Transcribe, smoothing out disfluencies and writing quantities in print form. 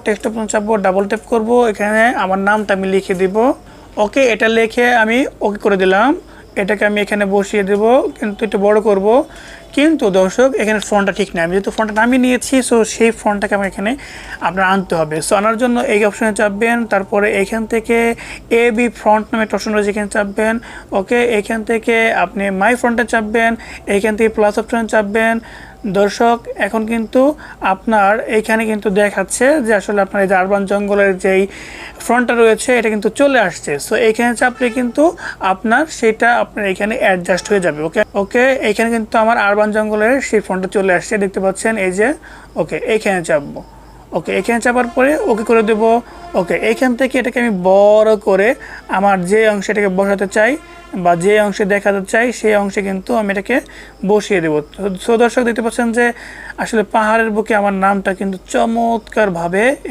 Text option চাপবো, double tap করব, এখানে আমার নামটা আমি লিখে দিব। ওকে, এটা লিখে আমি ওকে করে দিলাম। এটাকে আমি এখানে বসিয়ে দেব, কিন্তু একটু বড় করব। কিন্তু দর্শক এখানে ফন্টটা ঠিক নেই, আমি যেহেতু ফন্টটা নামিয়ে নিয়েছি, সো সেই ফন্টটাকে আমার এখানে আপনার আনতে হবে। সো আনার জন্য এই অপশনে চাপবেন, তারপরে এখান থেকে এ বি ফ্রন্ট নামে একটা অপশন রয়েছে, এখানে চাপবেন। ওকে, এখান থেকে আপনি মাই ফ্রন্টে চাপবেন, এইখান থেকে প্লাস অপশনে চাপবেন। দর্শক এখন কিন্তু আপনার এইখানে কিন্তু দেখাচ্ছে যে আসলে আপনার এই যে আরবান জঙ্গলের যেই ফ্রন্টটা রয়েছে এটা কিন্তু চলে আসছে। সো এইখানে চাপলে কিন্তু আপনার সেটা আপনার এখানে অ্যাডজাস্ট হয়ে যাবে। ওকে ওকে, এইখানে কিন্তু আমার আরবান জঙ্গলের সেই ফ্রন্টটা চলে আসছে, দেখতে পাচ্ছেন এই যে। ওকে, এইখানে চাপবো। ওকে, এখানে চাপার পরে ওকে করে দেব। ওকে, এইখান থেকে এটাকে আমি বড় করে আমার যে অংশে এটাকে বসাতে চাই বা যে অংশে দেখাতে চাই সেই অংশে কিন্তু আমি এটাকে বসিয়ে দেবো। সো দর্শক দেখতে পাচ্ছেন যে আসলে পাহাড়ের বুকে আমার নামটা কিন্তু চমৎকারভাবে